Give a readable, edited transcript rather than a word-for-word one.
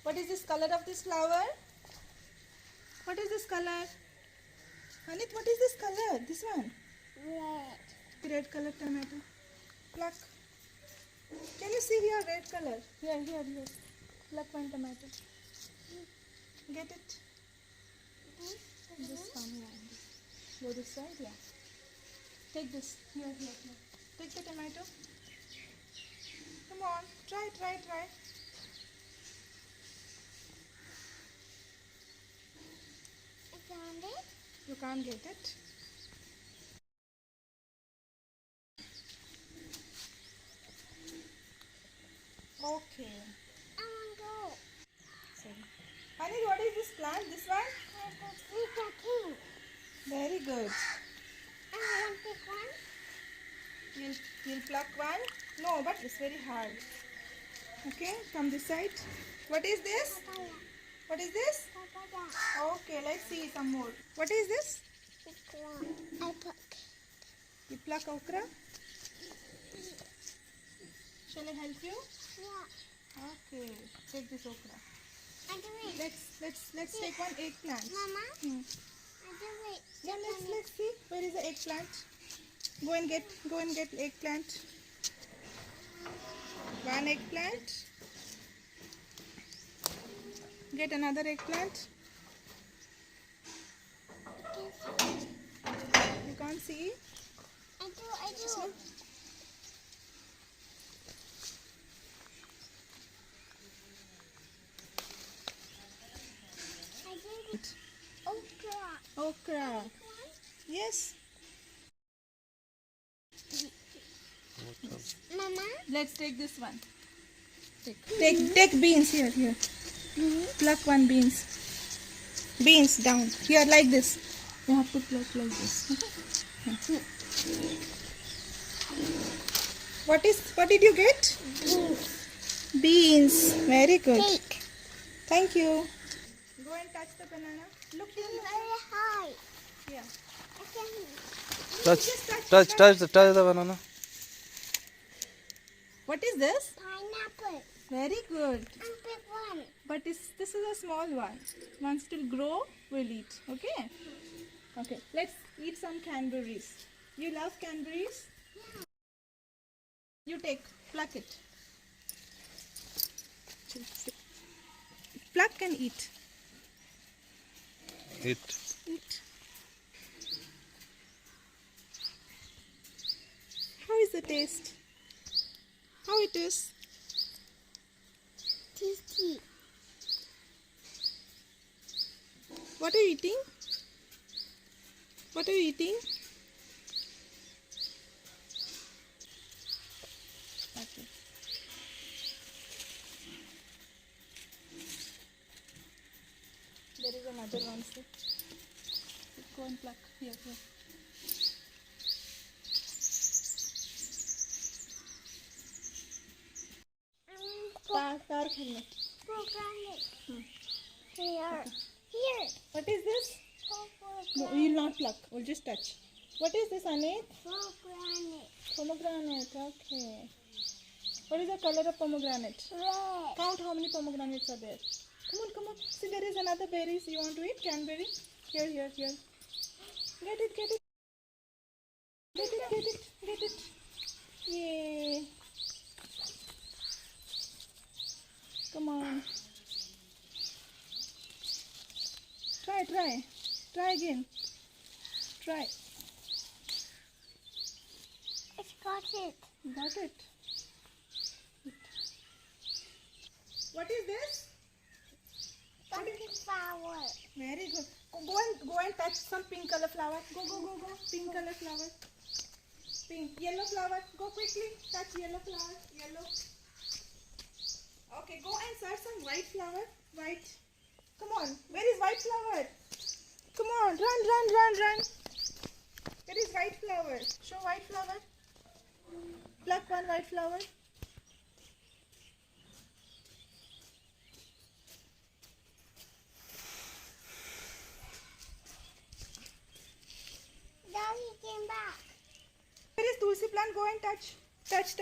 What is this color of this flower? What is this color? Hanit, what is this color? This one? Red. Red color tomato. Pluck. Can you see here red color? Here. Pluck one tomato. Get it? This one, yeah. Go this side, yeah. Take this. Here. Take the tomato. Come on. Try. I found it. You can't get it. Okay. I want to go. Sorry. Honey, what is this plant? This one? It's a king. Very good. I want to pick one. You'll pluck one? No, but it's very hard. Okay, come this side. What is this? Papaya. What is this? Papaya. Okay, let's see some more. What is this? Pick one. I pluck. You pluck okra? Shall I help you? Yeah. Okay, take this okra. I do it. Let's take one eggplant. Mama, Hmm. I do it. Yeah, let's see. Where is the eggplant? Go and get eggplant. One eggplant. Get another eggplant. You can't see? I do. I did it. Okra. Okra. Yes. Mama, Let's take this one. Take beans here. Pluck one beans. Beans down. Here like this. You have to pluck like this. Okay? What did you get? Beans. Very good. cake. Thank you. Go and touch the banana. Look here. It's very high. Yeah. I can Touch the banana. What is this? pineapple. Very good. And pick one. But this is a small one. Once it will grow, we'll eat. Okay? Okay. Let's eat some cranberries. You love cranberries? You pluck it. Pluck and eat. Eat. Eat. How is the taste? How it is? Tasty. What are you eating? What are you eating? Okay. There is another one. See? Go and pluck. Here. Tar khulna. Pomegranate. Here. What is this? No, you will not pluck. We'll just touch. What is this, Anit? Pomegranate. Pomegranate. Okay. What is the color of pomegranate? Red. Count how many pomegranates are there. Come on. See, there is another berry. You want to eat cranberry? Here. Get it. Yay. Come on. Try again. Try. It's got it. Got it. What is this? Flower. Very good. Go and touch some pink color flower. Go. Pink color flower. Pink. Yellow flower. Go quickly. Touch yellow flower. Yellow. Okay, go and search some white flower. White. Come on. Where is white flower? Come on. Run. Where is white flower? Show white flower. Pluck one white flower. Now he came back. Where is tulsi plant? Go and touch. Touch.